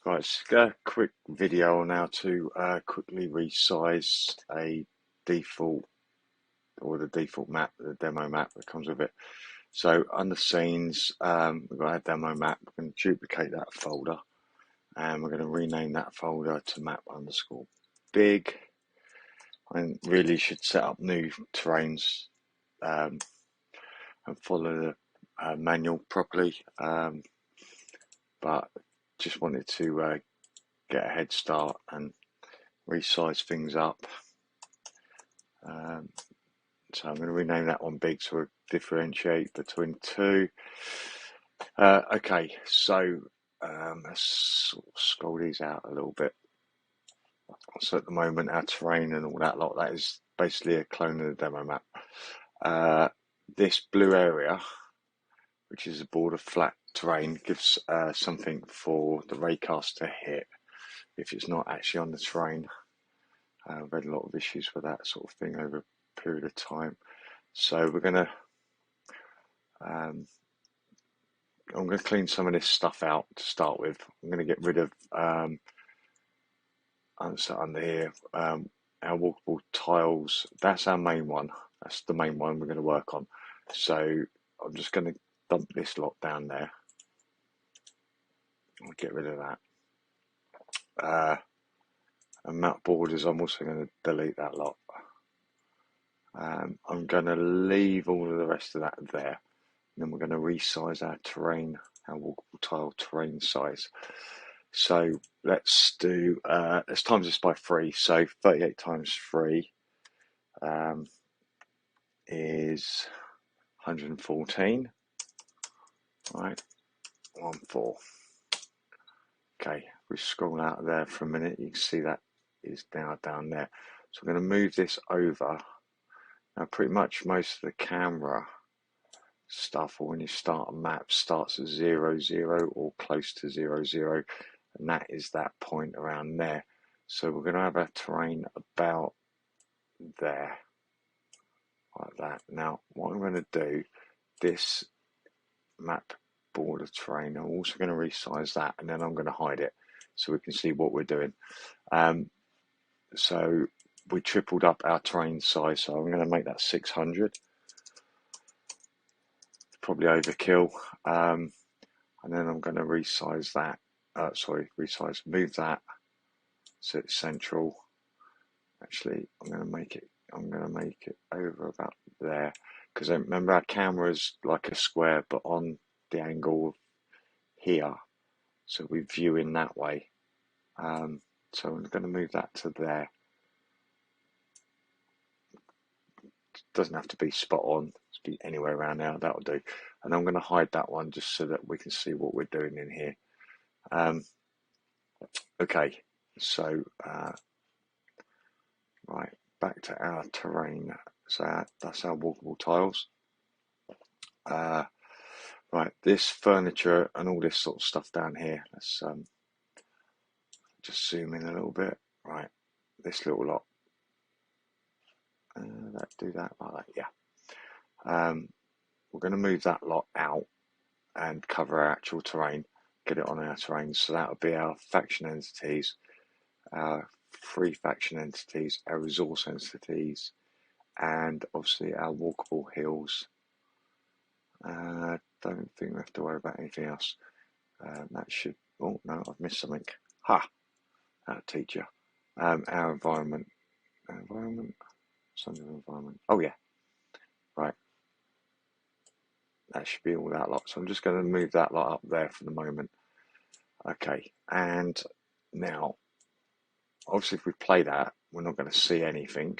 Right, just a quick video on how to quickly resize a default or the default map, the demo map that comes with it. So under scenes, we've got our demo map. We're going to duplicate that folder and we're going to rename that folder to map_big. And really should set up new terrains and follow the manual properly. But just wanted to get a head start and resize things up. So I'm going to rename that one big so we differentiate between two. Okay, so let's sort of scroll these out a little bit. So at the moment our terrain and all that lot, that is basically a clone of the demo map. This blue area, which is a border flat terrain, gives something for the raycast to hit if it's not actually on the terrain. I've had a lot of issues with that sort of thing over a period of time. So we're gonna I'm going to clean some of this stuff out to start with. I'm going to get rid of under here our walkable tiles. That's our main one. That's the main one we're going to work on. So I'm just going to dump this lot down there. I'll get rid of that. And map borders, I'm also going to delete that lot. I'm going to leave all of the rest of that there. And then we're going to resize our terrain, our walkable tile terrain size. So let's do, let's times this by 3. So 38 times 3 is 114. Right, 14. Okay, if we scroll out of there for a minute, you can see that is now down there. So I'm going to move this over. Now pretty much most of the camera stuff, or when you start a map, starts at 0, 0 or close to 0, 0, and that is that point around there. So we're going to have our terrain about there, like that. Now what I'm going to do, this map border terrain, I'm also going to resize that, and then I'm going to hide it so we can see what we're doing. So we tripled up our terrain size, so I'm going to make that 600. Probably overkill. And then I'm going to resize that. Move that so it's central. Actually, I'm going to make it over about there, because remember our camera is like a square but on the angle here, so we view in that way. So I'm going to move that to there. It doesn't have to be spot on, it's be anywhere around there, that'll do. And I'm going to hide that one just so that we can see what we're doing in here. Okay, so right, back to our terrain. So that's our walkable tiles. Right, this furniture and all this sort of stuff down here. Let's just zoom in a little bit. Right, this little lot. Do that like that, yeah. We're going to move that lot out and cover our actual terrain, get it on our terrain. So that'll be our faction entities, our free faction entities, our resource entities, and obviously our walkable hills. Don't think we have to worry about anything else. That should, oh no, I've missed something. Ha! That'll teach you. Our environment. Oh yeah, right. That should be all that lot. So I'm just going to move that lot up there for the moment. Okay, and now, obviously if we play that, we're not going to see anything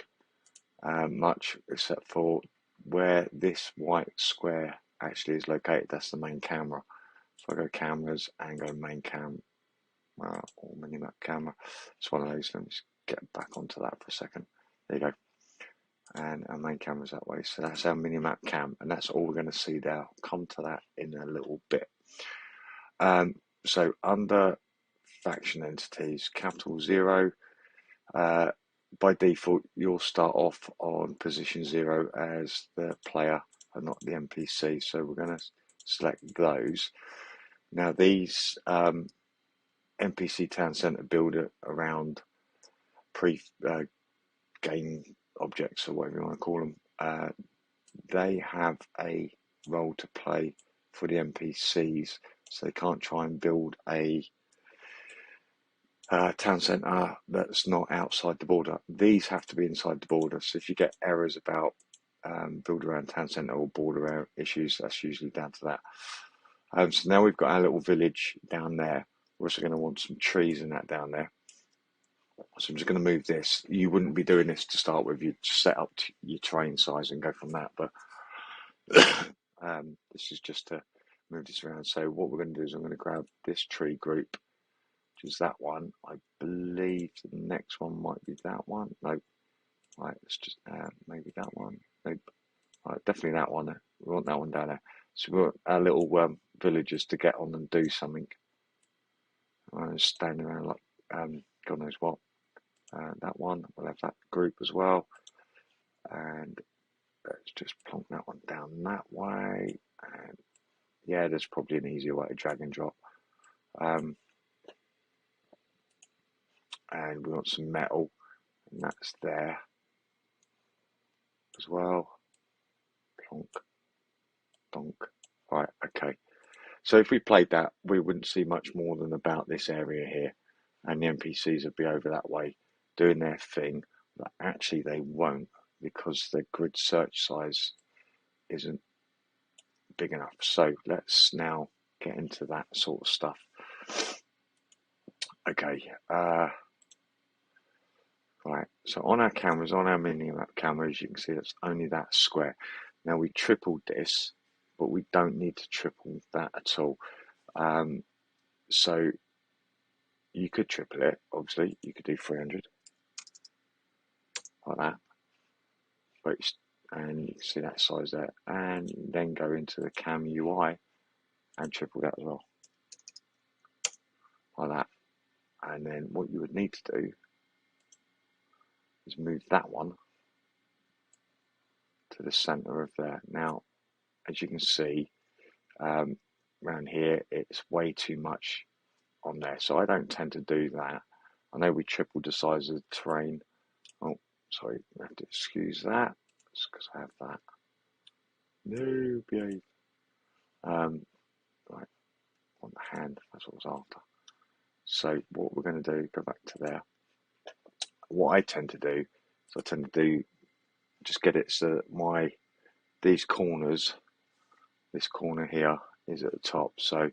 much except for where this white square actually is located. That's the main camera. So I go cameras and go main camera or minimap camera. It's one of those. Let me just get back onto that for a second. There you go. And our main camera's that way. So that's our minimap cam, and that's all we're going to see there. I'll come to that in a little bit. So under faction entities, capital 0, by default you'll start off on position 0 as the player and not the NPC. So we're going to select those. Now these NPC Town Center builder around game objects, or whatever you want to call them, they have a role to play for the NPCs, so they can't try and build a town centre that's not outside the border. These have to be inside the border, so if you get errors about build around town centre or border issues, that's usually down to that. So now we've got our little village down there. We're also going to want some trees and that down there. So I'm just going to move this. You wouldn't be doing this to start with. You'd set up your train size and go from that. But this is just to move this around. So what we're going to do is I'm going to grab this tree group, which is that one. I believe the next one might be that one. No. Right, let's just maybe that one. Nope. Right, definitely that one. We want that one down there. So we want our little villagers to get on and do something. Standing around like God knows what. That one, we'll have that group as well. And let's just plonk that one down that way. And yeah, there's probably an easier way to drag and drop. And we want some metal, and that's there as well. Plonk, donk. Right, okay. So if we played that, we wouldn't see much more than about this area here, and the NPCs would be over that way doing their thing, but actually they won't, because the grid search size isn't big enough. So let's now get into that sort of stuff. Okay, right, so on our cameras, on our mini-map cameras, you can see that's only that square. Now we tripled this, but we don't need to triple that at all. So you could triple it, obviously. You could do 300 like that, and you can see that size there, and then go into the cam UI and triple that as well, like that. And then what you would need to do is move that one to the center of there. Now, as you can see, around here, it's way too much on there, so I don't tend to do that. I know we tripled the size of the terrain. Oh, sorry, you have to excuse that. It's because I have that. No, behave. Right, on the hand, that's what I was after. So what we're going to do, go back to there. What I tend to do, so I tend to do, just get it so that these corners, this corner here is at the top. So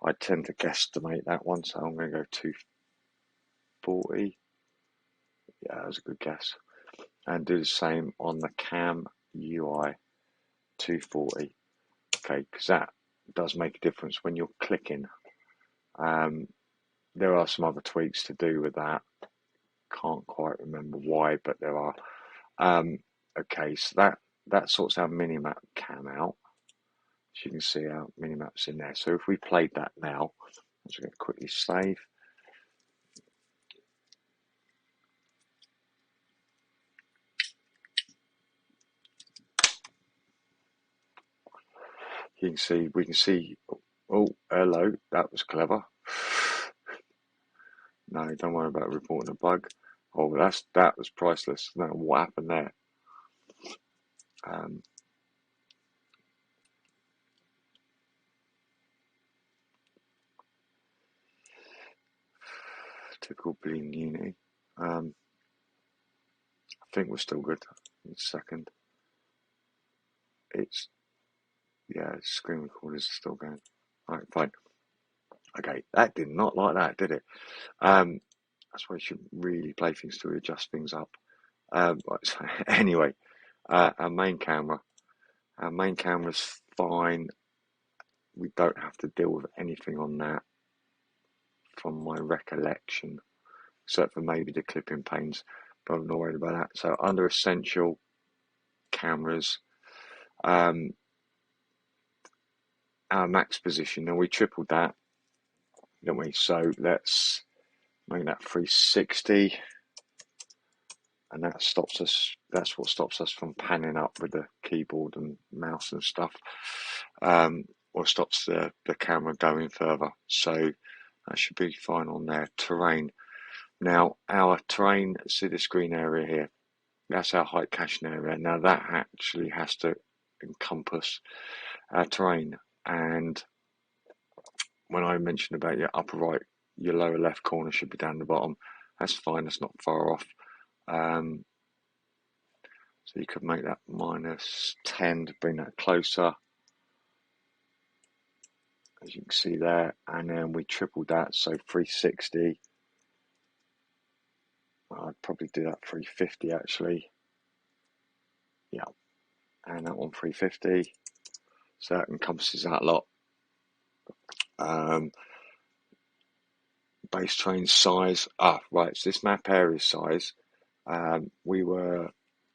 I tend to guesstimate that one. So I'm going to go 240. Yeah, that was a good guess. And do the same on the cam UI, 240. Okay, because that does make a difference when you're clicking. There are some other tweaks to do with that. Can't quite remember why, but there are. Okay, so that sorts our minimap cam out. So you can see our minimap's in there. So if we played that now, I'm just going to quickly save. We can see, oh, hello, that was clever. No, don't worry about reporting a bug. Oh, that was priceless. I don't know what happened there. Typical bleeding Unity. I think we're still good. In a second. Screen recorders are still going. Alright, fine. Okay, that did not like that, did it? That's why you should really play things to adjust things up. So anyway, our main camera's fine. We don't have to deal with anything on that from my recollection, except for maybe the clipping panes, but I'm not worried about that. So under essential cameras, our max position, and we tripled that, didn't we? So let's make that 360, and that's what stops us from panning up with the keyboard and mouse and stuff, or stops the camera going further. So That should be fine on there. Terrain. Now, our terrain, see this green area here? That's our height caching area. Now, that actually has to encompass our terrain. And when I mentioned about your upper right, your lower left corner should be down the bottom. That's fine. That's not far off. So you could make that -10 to bring that closer, as you can see there. And then we tripled that, so 360. I'd probably do that 350 actually. Yeah, and that one 350. So that encompasses that lot. Base train size. Right. So this map area size.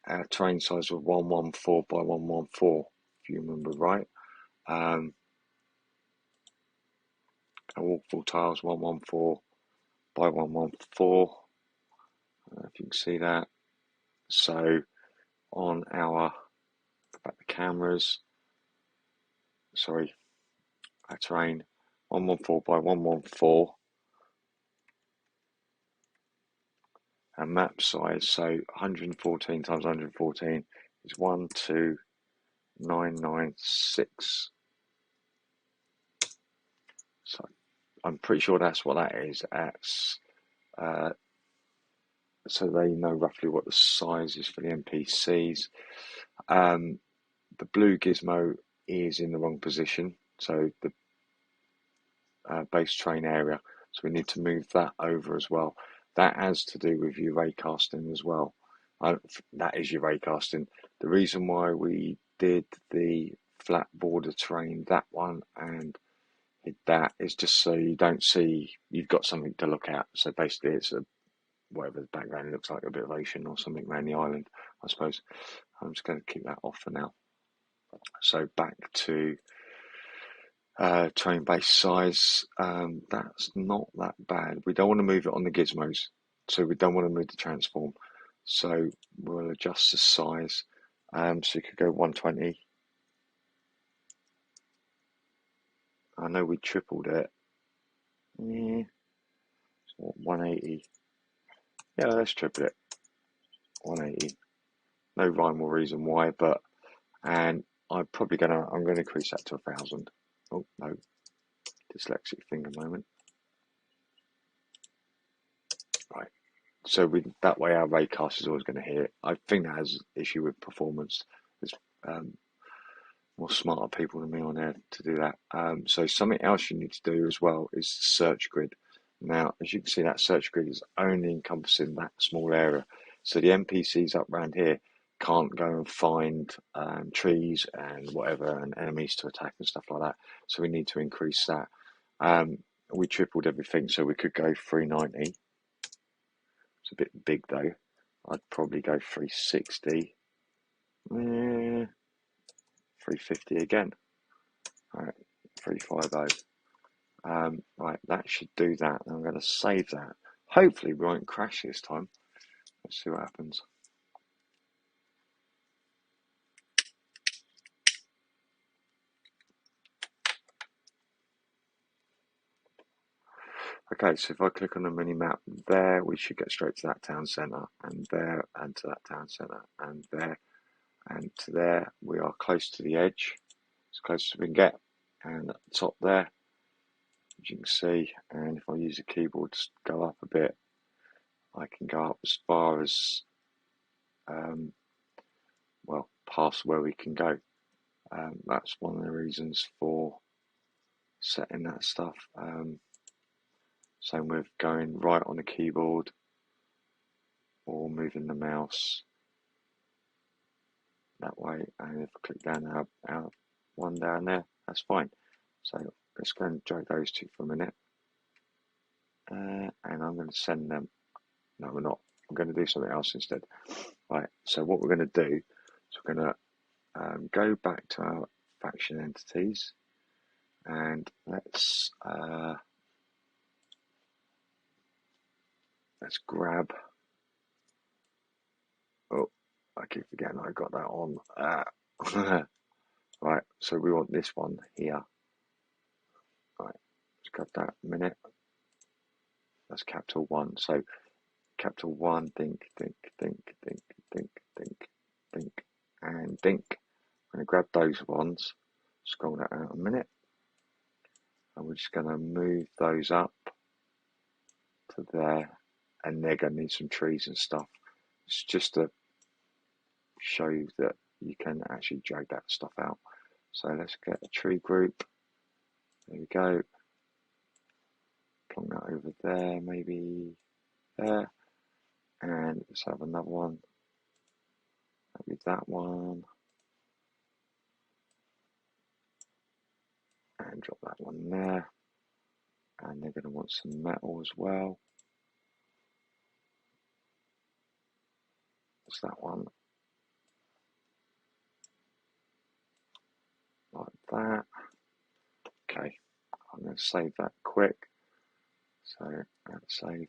Our train size was 114 by 114, if you remember right. Our waterfall tiles 114 by 114. If you can see that. So on our cameras, sorry, our terrain 114 by 114. And map size, so 114 times 114 is 12996. So I'm pretty sure that's what that is. That's so they know roughly what the size is for the NPCs. The blue gizmo is in the wrong position, so the base train area. So we need to move that over as well. That has to do with your raycasting as well. That is your raycasting. The reason why we did the flat border terrain, that one, and that is just so you don't see, you've got something to look at. So basically it's whatever the background looks like, a bit of ocean or something around the island, I suppose. I'm just going to keep that off for now. So back to train base size. That's not that bad. We don't want to move it on the gizmos, so we don't want to move the transform. So we'll adjust the size. So you could go 120. I know we tripled it. Yeah. So 180. Yeah, let's triple it. 180. No rhyme or reason why, but and I'm going to increase that to 1,000. Oh no, dyslexic finger moment. Right. So that way our raycast is always going to hear it. I think that has an issue with performance. There's more smarter people than me on there to do that. So something else you need to do as well is the search grid. Now, as you can see, that search grid is only encompassing that small area. So the NPCs up around here can't go and find trees and whatever and enemies to attack and stuff like that. So we need to increase that. We tripled everything, so we could go 390. It's a bit big though. I'd probably go 360. 350 again. Alright, 350. Right, that should do that. I'm going to save that. Hopefully we won't crash this time. Let's see what happens. Okay, so if I click on the mini map there, we should get straight to that town centre, and there, and to that town centre, and there, and to there. We are close to the edge, as close as we can get, and at the top there, as you can see, and if I use the keyboard to go up a bit, I can go up as far as, well, past where we can go. That's one of the reasons for setting that stuff. Same with going right on the keyboard or moving the mouse that way, and if I click down our one down there, that's fine. So let's go and drag those two for a minute, and I'm going to send them. No, we're not. I'm going to do something else instead. Right. So what we're going to do is we're going to go back to our faction entities, and let's grab. Oh, I keep forgetting I got that on. Right, so we want this one here. Right, let's grab that a minute. That's capital 1. So capital 1, think, think, think, think, think, think, think, and think. I'm going to grab those ones, scroll that out a minute, and we're just going to move those up to there, and they're going to need some trees and stuff. It's just to show you that you can actually drag that stuff out. So let's get a tree group. There we go. Plonk that over there, maybe there. And let's have another one. Maybe that one. And drop that one there. And they're going to want some metal as well. What's that one? Like that. Okay, I'm going to save that quick. So save.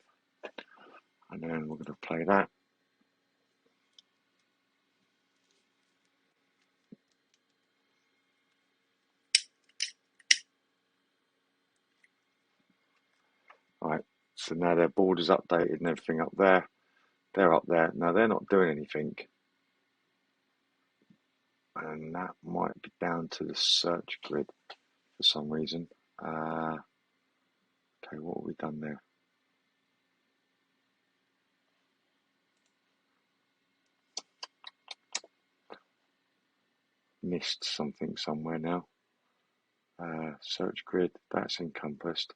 And then we're going to play that. Right, so now their border's updated and everything up there. They're up there. Now they're not doing anything. And that might be down to the search grid for some reason. Okay, what have we done there? Missed something somewhere now. Search grid, that's encompassed.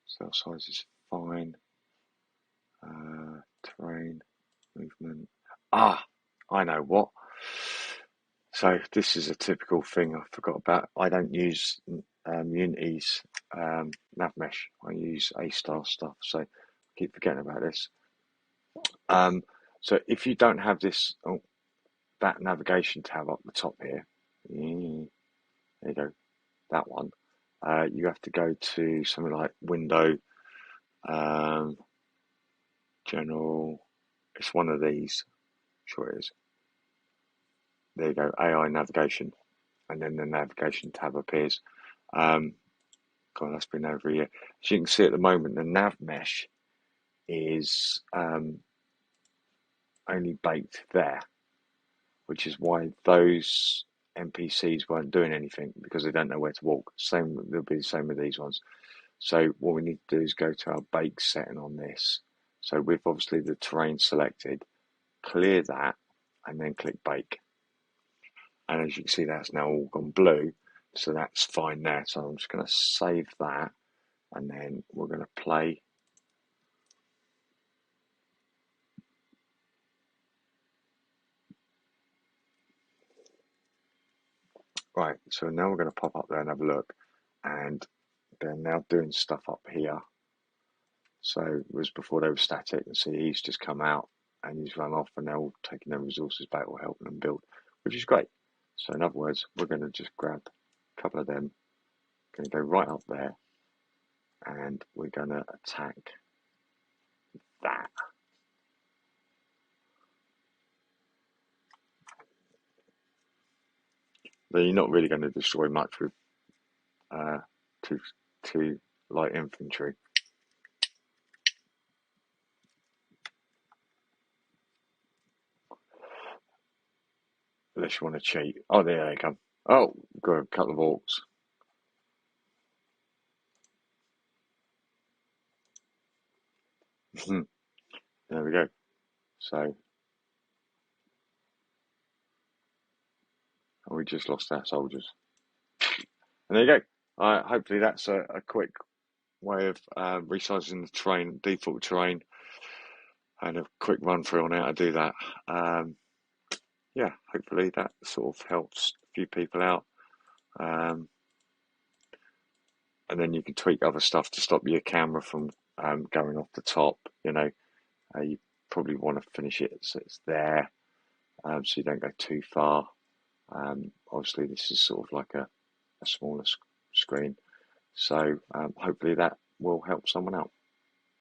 Cell size is fine. Terrain, movement. Ah, I know what. So this is a typical thing I forgot about. I don't use Unity's nav mesh. I use A-star stuff. So I keep forgetting about this. So if you don't have this, that navigation tab up the top here, there you go, that one. You have to go to something like Window, General. It's one of these. Sure it is. There you go, AI navigation, and then the navigation tab appears. God, that's been over a year. As you can see at the moment, the nav mesh is only baked there, which is why those NPCs weren't doing anything, because they don't know where to walk. Same, they'll be the same with these ones. So what we need to do is go to our bake setting on this. So with obviously the terrain selected, clear that, and then click bake. And as you can see, that's now all gone blue, so that's fine there. So I'm just going to save that, and then we're going to play. Right, so now we're going to pop up there and have a look, and they're now doing stuff up here. So it was before they were static, and see he's just come out and he's run off, and they're all taking their resources back or helping them build, which is great. So in other words, we're going to just grab a couple of them, going to go right up there, and we're going to attack that. But you're not really going to destroy much with two light infantry. Unless you want to cheat. Oh, there they come. Oh, got a couple of orcs. There we go. So, we just lost our soldiers. And there you go. Hopefully that's a quick way of resizing the terrain, default terrain, and a quick run through on how to do that. Yeah, hopefully that sort of helps a few people out. And then you can tweak other stuff to stop your camera from going off the top. You know, you probably want to finish it so it's there, so you don't go too far. Obviously, this is sort of like a smaller screen, so hopefully that will help someone out.